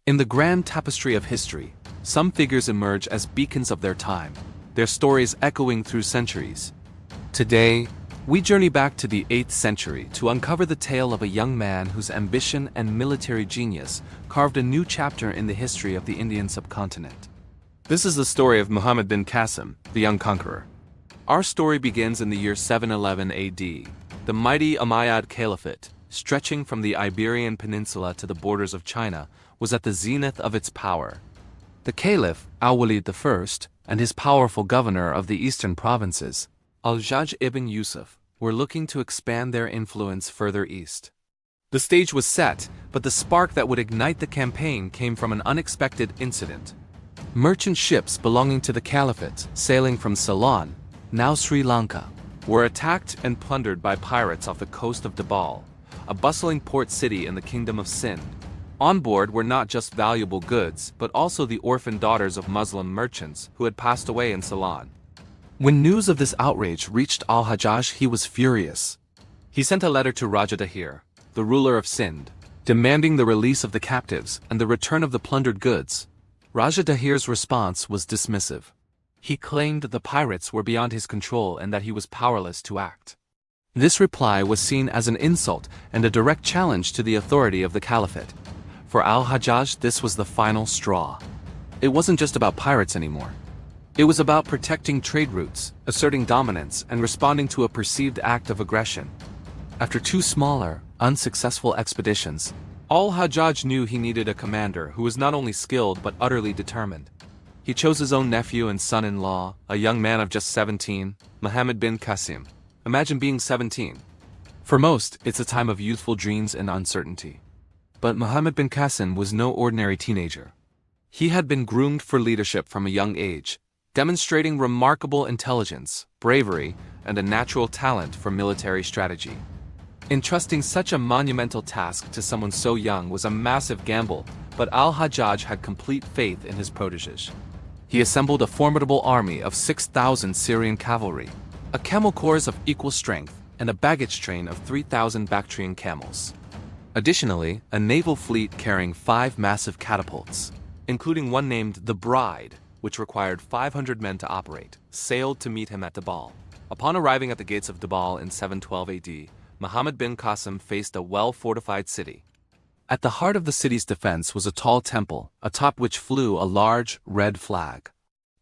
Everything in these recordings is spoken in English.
In the grand tapestry of history, some figures emerge as beacons of their time, their stories echoing through centuries. Today, we journey back to the 8th century to uncover the tale of a young man whose ambition and military genius carved a new chapter in the history of the Indian subcontinent. This is the story of Muhammad bin Qasim, the young conqueror. Our story begins in the year 711 AD. The mighty Umayyad Caliphate, stretching from the Iberian Peninsula to the borders of China, was at the zenith of its power. The Caliph, Al-Walid I, and his powerful governor of the eastern provinces, Al-Hajjaj ibn Yusuf, were looking to expand their influence further east. The stage was set, but the spark that would ignite the campaign came from an unexpected incident. Merchant ships belonging to the Caliphate, sailing from Ceylon, now Sri Lanka, were attacked and plundered by pirates off the coast of Dabal, a bustling port city in the Kingdom of Sind. On board were not just valuable goods, but also the orphan daughters of Muslim merchants who had passed away in Ceylon. When news of this outrage reached Al-Hajjaj, he was furious. He sent a letter to Raja Dahir, the ruler of Sind, demanding the release of the captives and the return of the plundered goods. Raja Dahir's response was dismissive. He claimed the pirates were beyond his control and that he was powerless to act. This reply was seen as an insult and a direct challenge to the authority of the Caliphate. For Al-Hajjaj, this was the final straw. It wasn't just about pirates anymore. It was about protecting trade routes, asserting dominance, and responding to a perceived act of aggression. After 2 smaller, unsuccessful expeditions, Al-Hajjaj knew he needed a commander who was not only skilled but utterly determined. He chose his own nephew and son-in-law, a young man of just 17, Muhammad bin Qasim. Imagine being 17. For most, it's a time of youthful dreams and uncertainty. But Muhammad bin Qasim was no ordinary teenager. He had been groomed for leadership from a young age, demonstrating remarkable intelligence, bravery, and a natural talent for military strategy. Entrusting such a monumental task to someone so young was a massive gamble, but Al-Hajjaj had complete faith in his protégé. He assembled a formidable army of 6,000 Syrian cavalry, a camel corps of equal strength, and a baggage train of 3,000 Bactrian camels. Additionally, a naval fleet carrying 5 massive catapults, including one named the Bride, which required 500 men to operate, sailed to meet him at Dabal. Upon arriving at the gates of Dabal in 712 AD, Muhammad bin Qasim faced a well-fortified city. At the heart of the city's defense was a tall temple, atop which flew a large, red flag.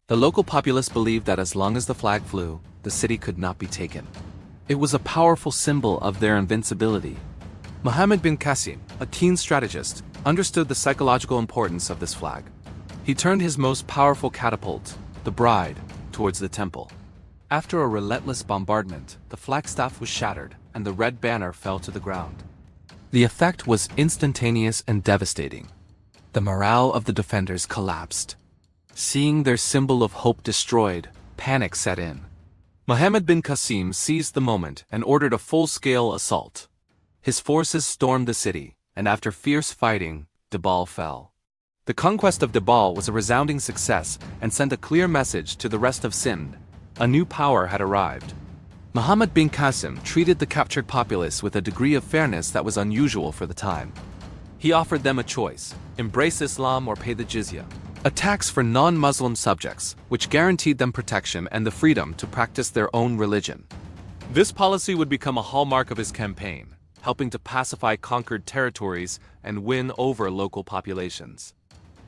The local populace believed that as long as the flag flew, the city could not be taken. It was a powerful symbol of their invincibility. Muhammad bin Qasim, a keen strategist, understood the psychological importance of this flag. He turned his most powerful catapult, the Bride, towards the temple. After a relentless bombardment, the flagstaff was shattered and the red banner fell to the ground. The effect was instantaneous and devastating. The morale of the defenders collapsed. Seeing their symbol of hope destroyed, panic set in. Muhammad bin Qasim seized the moment and ordered a full-scale assault. His forces stormed the city, and after fierce fighting, Dabal fell. The conquest of Dabal was a resounding success and sent a clear message to the rest of Sind. A new power had arrived. Muhammad bin Qasim treated the captured populace with a degree of fairness that was unusual for the time. He offered them a choice: embrace Islam or pay the jizya, a tax for non-Muslim subjects, which guaranteed them protection and the freedom to practice their own religion. This policy would become a hallmark of his campaign, helping to pacify conquered territories and win over local populations.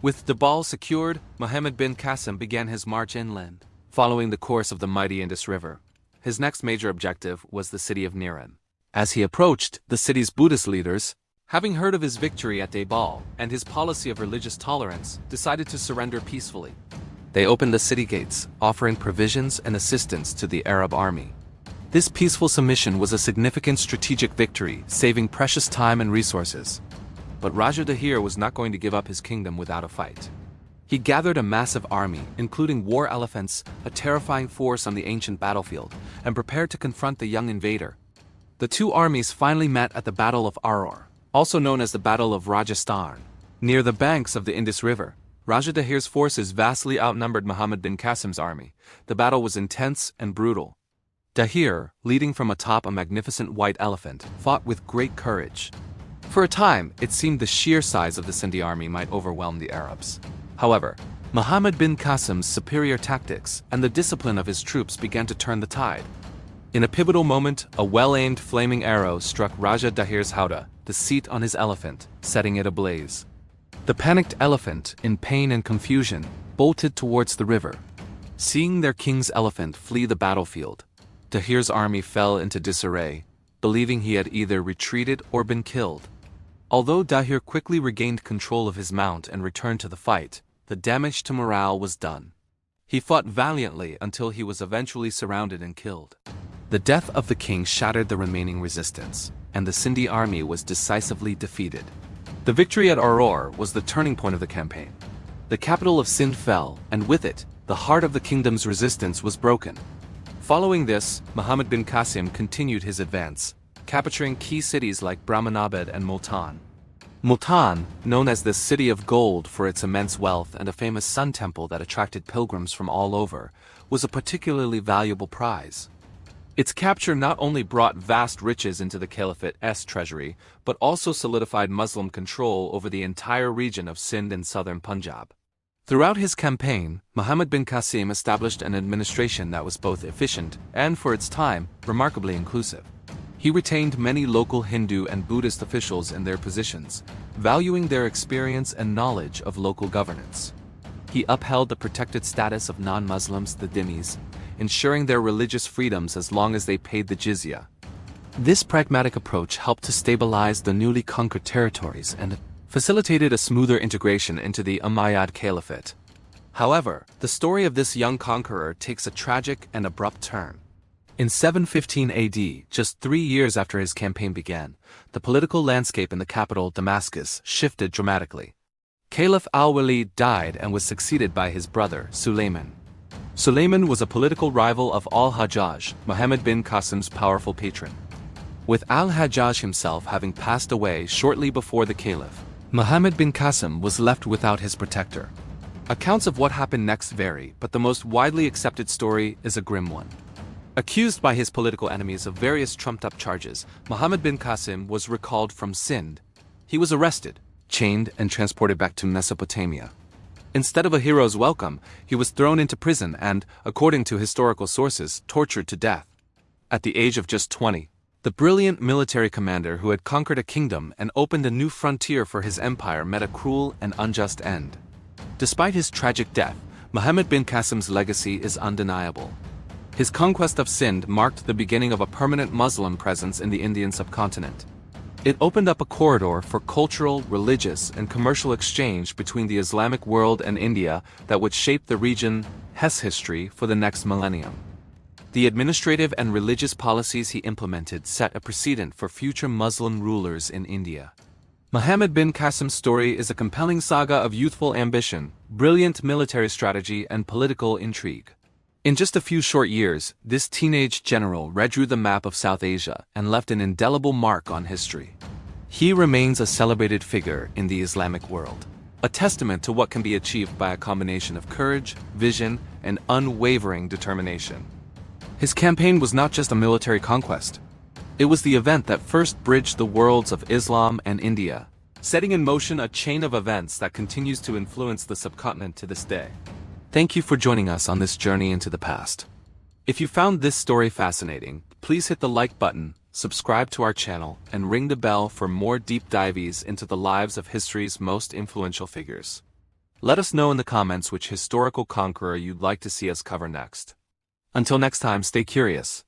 With Dabal secured, Muhammad bin Qasim began his march inland, following the course of the mighty Indus River. His next major objective was the city of Niran. As he approached, the city's Buddhist leaders, having heard of his victory at Dabal and his policy of religious tolerance, decided to surrender peacefully. They opened the city gates, offering provisions and assistance to the Arab army. This peaceful submission was a significant strategic victory, saving precious time and resources. But Raja Dahir was not going to give up his kingdom without a fight. He gathered a massive army, including war elephants, a terrifying force on the ancient battlefield, and prepared to confront the young invader. The 2 armies finally met at the Battle of Aror, also known as the Battle of Rajasthan, near the banks of the Indus River. Raja Dahir's forces vastly outnumbered Muhammad bin Qasim's army. The battle was intense and brutal. Dahir, leading from atop a magnificent white elephant, fought with great courage. For a time, it seemed the sheer size of the Sindhi army might overwhelm the Arabs. However, Muhammad bin Qasim's superior tactics and the discipline of his troops began to turn the tide. In a pivotal moment, a well-aimed flaming arrow struck Raja Dahir's howdah, the seat on his elephant, setting it ablaze. The panicked elephant, in pain and confusion, bolted towards the river. Seeing their king's elephant flee the battlefield, Dahir's army fell into disarray, believing he had either retreated or been killed. Although Dahir quickly regained control of his mount and returned to the fight, the damage to morale was done. He fought valiantly until he was eventually surrounded and killed. The death of the king shattered the remaining resistance, and the Sindhi army was decisively defeated. The victory at Auror was the turning point of the campaign. The capital of Sindh fell, and with it, the heart of the kingdom's resistance was broken. Following this, Muhammad bin Qasim continued his advance, capturing key cities like Brahmanabad and Multan. Multan, known as the City of Gold for its immense wealth and a famous sun temple that attracted pilgrims from all over, was a particularly valuable prize. Its capture not only brought vast riches into the Caliphate's treasury, but also solidified Muslim control over the entire region of Sindh and southern Punjab. Throughout his campaign, Muhammad bin Qasim established an administration that was both efficient and, for its time, remarkably inclusive. He retained many local Hindu and Buddhist officials in their positions, valuing their experience and knowledge of local governance. He upheld the protected status of non-Muslims, the dhimmis, ensuring their religious freedoms as long as they paid the jizya. This pragmatic approach helped to stabilize the newly conquered territories and facilitated a smoother integration into the Umayyad Caliphate. However, the story of this young conqueror takes a tragic and abrupt turn. In 715 AD, just 3 years after his campaign began, the political landscape in the capital, Damascus, shifted dramatically. Caliph al-Walid died and was succeeded by his brother, Sulayman. Sulayman was a political rival of al-Hajjaj, Muhammad bin Qasim's powerful patron. With al-Hajjaj himself having passed away shortly before the caliph, Muhammad bin Qasim was left without his protector. Accounts of what happened next vary, but the most widely accepted story is a grim one. Accused by his political enemies of various trumped-up charges, Muhammad bin Qasim was recalled from Sindh. He was arrested, chained, and transported back to Mesopotamia. Instead of a hero's welcome, he was thrown into prison and, according to historical sources, tortured to death. At the age of just 20, the brilliant military commander who had conquered a kingdom and opened a new frontier for his empire met a cruel and unjust end. Despite his tragic death, Muhammad bin Qasim's legacy is undeniable. His conquest of Sindh marked the beginning of a permanent Muslim presence in the Indian subcontinent. It opened up a corridor for cultural, religious, and commercial exchange between the Islamic world and India that would shape the region's history for the next millennium. The administrative and religious policies he implemented set a precedent for future Muslim rulers in India. Muhammad bin Qasim's story is a compelling saga of youthful ambition, brilliant military strategy, and political intrigue. In just a few short years, this teenage general redrew the map of South Asia and left an indelible mark on history. He remains a celebrated figure in the Islamic world, a testament to what can be achieved by a combination of courage, vision, and unwavering determination. His campaign was not just a military conquest. It was the event that first bridged the worlds of Islam and India, setting in motion a chain of events that continues to influence the subcontinent to this day. Thank you for joining us on this journey into the past. If you found this story fascinating, please hit the like button, subscribe to our channel, and ring the bell for more deep dives into the lives of history's most influential figures. Let us know in the comments which historical conqueror you'd like to see us cover next. Until next time, stay curious.